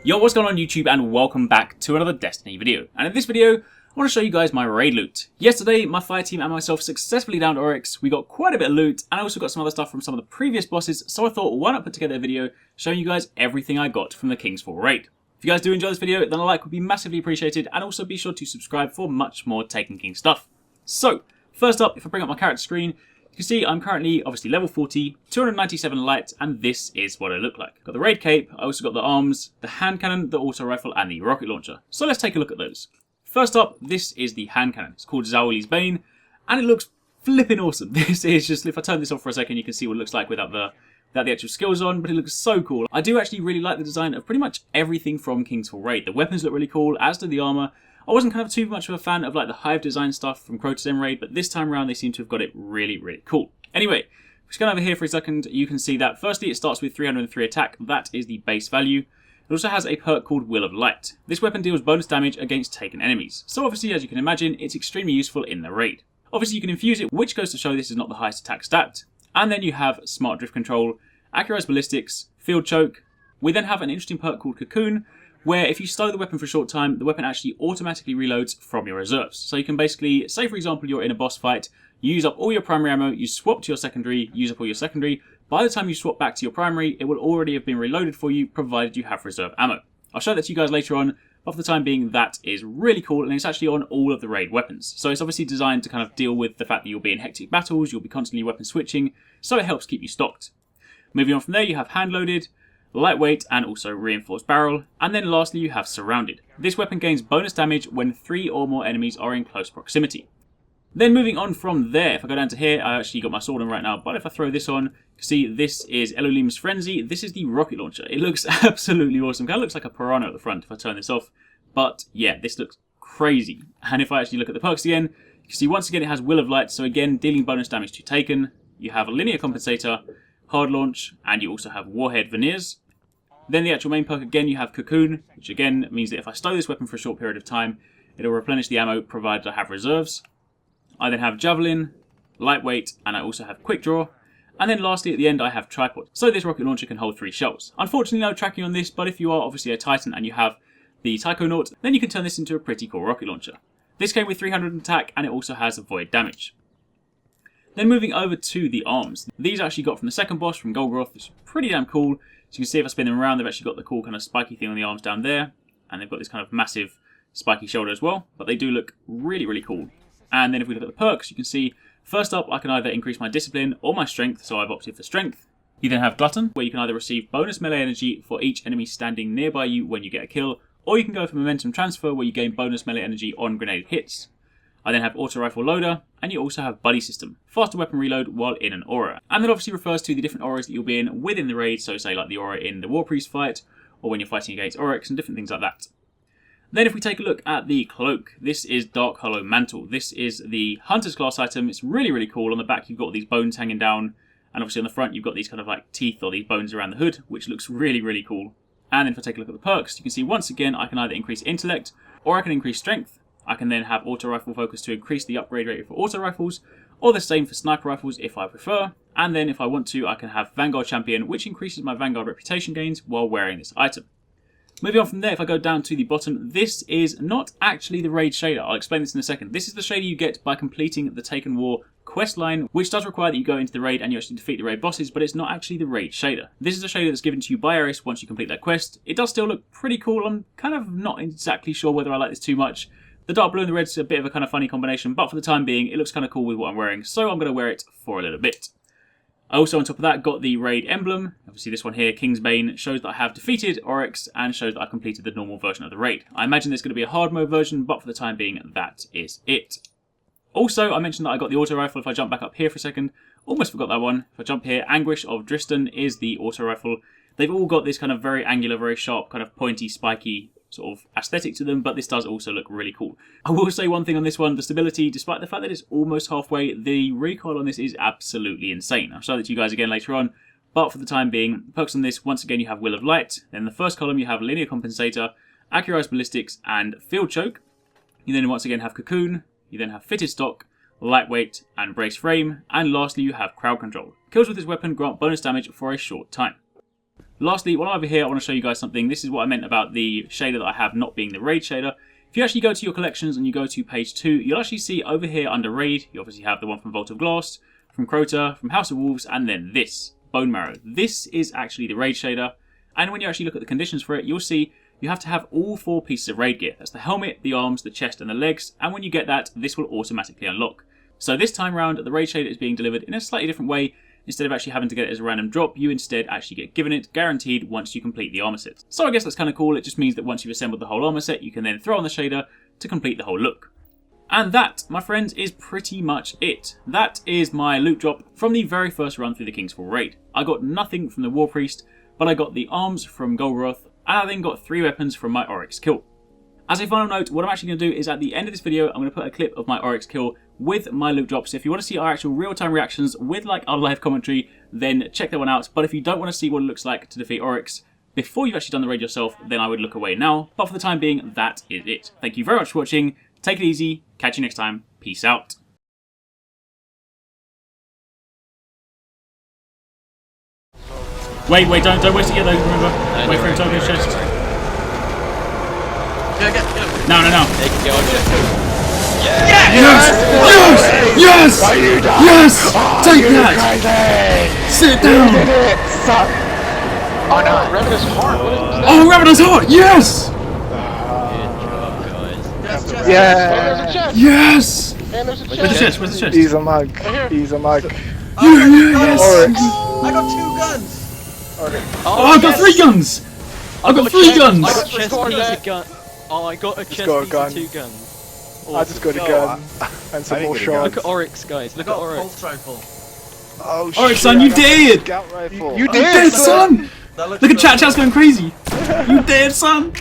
Yo, what's going on YouTube, and welcome back to another Destiny video. And in this video, I want to show you guys my raid loot. Yesterday, my fire team and myself successfully downed Arekkz. We got quite a bit of loot, and I also got some other stuff from some of the previous bosses, so I thought, why not put together a video showing you guys everything I got from the King's Fall raid. If you guys do enjoy this video, then a like would be massively appreciated, and also be sure to subscribe for much more Taken King stuff. So, first up, if I bring up my character screen, you can see I'm currently, obviously, level 40, 297 light, and this is what I look like. Got the raid cape, I also got the arms, the hand cannon, the auto rifle, and the rocket launcher. So let's take a look at those. First up, this is the hand cannon. It's called Zawali's Bane, and it looks flipping awesome. This is just, if I turn this off for a second, you can see what it looks like without the actual skills on, but it looks so cool. I do actually really like the design of pretty much everything from King's Fall raid. The weapons look really cool, as do the armor. I wasn't kind of too much of a fan of like the Hive design stuff from Crota's M raid, but this time around they seem to have got it really, really cool. Anyway, just going over here for a second, you can see that firstly it starts with 303 attack, that is the base value. It also has a perk called Will of Light. This weapon deals bonus damage against taken enemies, so obviously as you can imagine it's extremely useful in the raid. Obviously you can infuse it, which goes to show this is not the highest attack stat. And then you have Smart Drift Control, Accurized Ballistics, Field Choke. We then have an interesting perk called Cocoon, where if you stow the weapon for a short time, the weapon actually automatically reloads from your reserves. So you can basically, say for example you're in a boss fight, you use up all your primary ammo, you swap to your secondary, use up all your secondary. By the time you swap back to your primary, it will already have been reloaded for you, provided you have reserve ammo. I'll show that to you guys later on, but for the time being, that is really cool, and it's actually on all of the raid weapons. So it's obviously designed to kind of deal with the fact that you'll be in hectic battles, you'll be constantly weapon switching, so it helps keep you stocked. Moving on from there, you have hand loaded, lightweight, and also reinforced barrel, and then lastly you have surrounded. This weapon gains bonus damage when 3 or more enemies are in close proximity. Then moving on from there, if I go down to here, I actually got my sword on right now, but if I throw this on, you can see this is Elohim's Frenzy. This is the rocket launcher. It looks absolutely awesome. Kind of looks like a piranha at the front if I turn this off, but yeah, this looks crazy. And if I actually look at the perks again, you can see once again it has Will of Light, so again dealing bonus damage to taken. You have a linear compensator, hard launch, and you also have warhead veneers. Then the actual main perk again, you have Cocoon, which again means that if I stow this weapon for a short period of time, it'll replenish the ammo provided I have reserves. I then have Javelin, Lightweight, and I also have Quick Draw. And then lastly at the end I have Tripod. So this rocket launcher can hold 3 shells. Unfortunately no tracking on this, but if you are obviously a Titan and you have the Tychonaut, then you can turn this into a pretty cool rocket launcher. This came with 300 attack, and it also has void damage. Then moving over to the arms. These I actually got from the second boss, from Golgoroth. It's pretty damn cool. So you can see if I spin them around, they've actually got the cool kind of spiky thing on the arms down there. And they've got this kind of massive spiky shoulder as well. But they do look really, really cool. And then if we look at the perks, you can see, first up, I can either increase my discipline or my strength, so I've opted for strength. You then have Glutton, where you can either receive bonus melee energy for each enemy standing nearby you when you get a kill, or you can go for momentum transfer, where you gain bonus melee energy on grenade hits. I then have Auto Rifle Loader, and you also have Buddy System, faster weapon reload while in an aura. And that obviously refers to the different auras that you'll be in within the raid, so say like the aura in the War Priest fight, or when you're fighting against Arekkz and different things like that. Then if we take a look at the cloak, this is Dark Hollow Mantle. This is the Hunter's class item. It's really, really cool. On the back you've got these bones hanging down, and obviously on the front you've got these kind of like teeth or these bones around the hood, which looks really, really cool. And then if I take a look at the perks, you can see once again I can either increase intellect, or I can increase strength. I can then have auto rifle focus to increase the upgrade rate for auto rifles, or the same for sniper rifles if I prefer. And then if I want to, I can have Vanguard Champion, which increases my Vanguard reputation gains while wearing this item. Moving on from there, if I go down to the bottom, this is not actually the raid shader. I'll explain this in a second. This is the shader you get by completing the Taken War quest line, which does require that you go into the raid and you actually defeat the raid bosses, but it's not actually the raid shader. This is a shader that's given to you by Arekkz once you complete that quest. It does still look pretty cool. I'm kind of not exactly sure whether I like this too much. The dark blue and the red's a bit of a kind of funny combination, but for the time being, it looks kind of cool with what I'm wearing, so I'm going to wear it for a little bit. I also, on top of that, got the raid emblem. Obviously this one here, King's Bane, shows that I have defeated Arekkz and shows that I completed the normal version of the raid. I imagine there's going to be a hard mode version, but for the time being, that is it. Also, I mentioned that I got the auto rifle. If I jump back up here for a second, almost forgot that one. If I jump here, Anguish of Dristan is the auto rifle. They've all got this kind of very angular, very sharp, kind of pointy, spiky sort of aesthetic to them, but this does also look really cool. I will say one thing on this one, the stability, despite the fact that it's almost halfway, the recoil on this is absolutely insane. I'll show that to you guys again later on, but for the time being, perks on this, once again you have Will of Light, then in the first column you have Linear Compensator, Accurized Ballistics, and Field Choke. You then once again have Cocoon, you then have Fitted Stock, Lightweight, and Brace Frame, and lastly you have Crowd Control. Kills with this weapon grant bonus damage for a short time. Lastly, while I'm over here, I want to show you guys something. This is what I meant about the shader that I have not being the raid shader. If you actually go to your collections and you go to page 2, you'll actually see over here under raid, you obviously have the one from Vault of Glass, from Crota, from House of Wolves, and then this, Bone Marrow. This is actually the raid shader, and when you actually look at the conditions for it, you'll see you have to have all 4 pieces of raid gear. That's the helmet, the arms, the chest, and the legs, and when you get that, this will automatically unlock. So this time round, the raid shader is being delivered in a slightly different way. Instead of actually having to get it as a random drop, you instead actually get given it, guaranteed, once you complete the armor set. So I guess that's kind of cool. It just means that once you've assembled the whole armor set, you can then throw on the shader to complete the whole look. And that, my friends, is pretty much it. That is my loot drop from the very first run through the King's Fall raid. I got nothing from the War Priest, but I got the arms from Golgoroth, and I then got 3 weapons from my Arekkz kill. As a final note, what I'm actually going to do is at the end of this video, I'm going to put a clip of my Arekkz kill with my loot drops. So if you want to see our actual real-time reactions with like our live commentary, then check that one out. But if you don't want to see what it looks like to defeat Arekkz before you've actually done the raid yourself, then I would look away now. But for the time being, that is it. Thank you very much for watching. Take it easy. Catch you next time. Peace out. Wait, don't waste it yet though, remember. Wait for him to open his chest. No. They can go on chest. Yes! Take that! Sit down! You did it, son! Oh no, Revenant's heart! Oh, Revenant's heart! Yes! Good job, guys. Yeah! Yes! And there's a chest! Where's the chest? Where's the chest? He's a mug. He's a mug. Yes! Oryx. I got 2 guns! Oh, I got 3 guns! I got 3 guns! I got chest piece of gun. Oh, I got a chest got a piece gun. of 2 guns. I just got a gun and some more shots. Look at Oryx, guys. Look at Oryx. Pulse rifle. Oh shit! Oryx, son, you I got a did! Scout rifle. You did, son! That looks Look at so chat's going crazy! You did, son!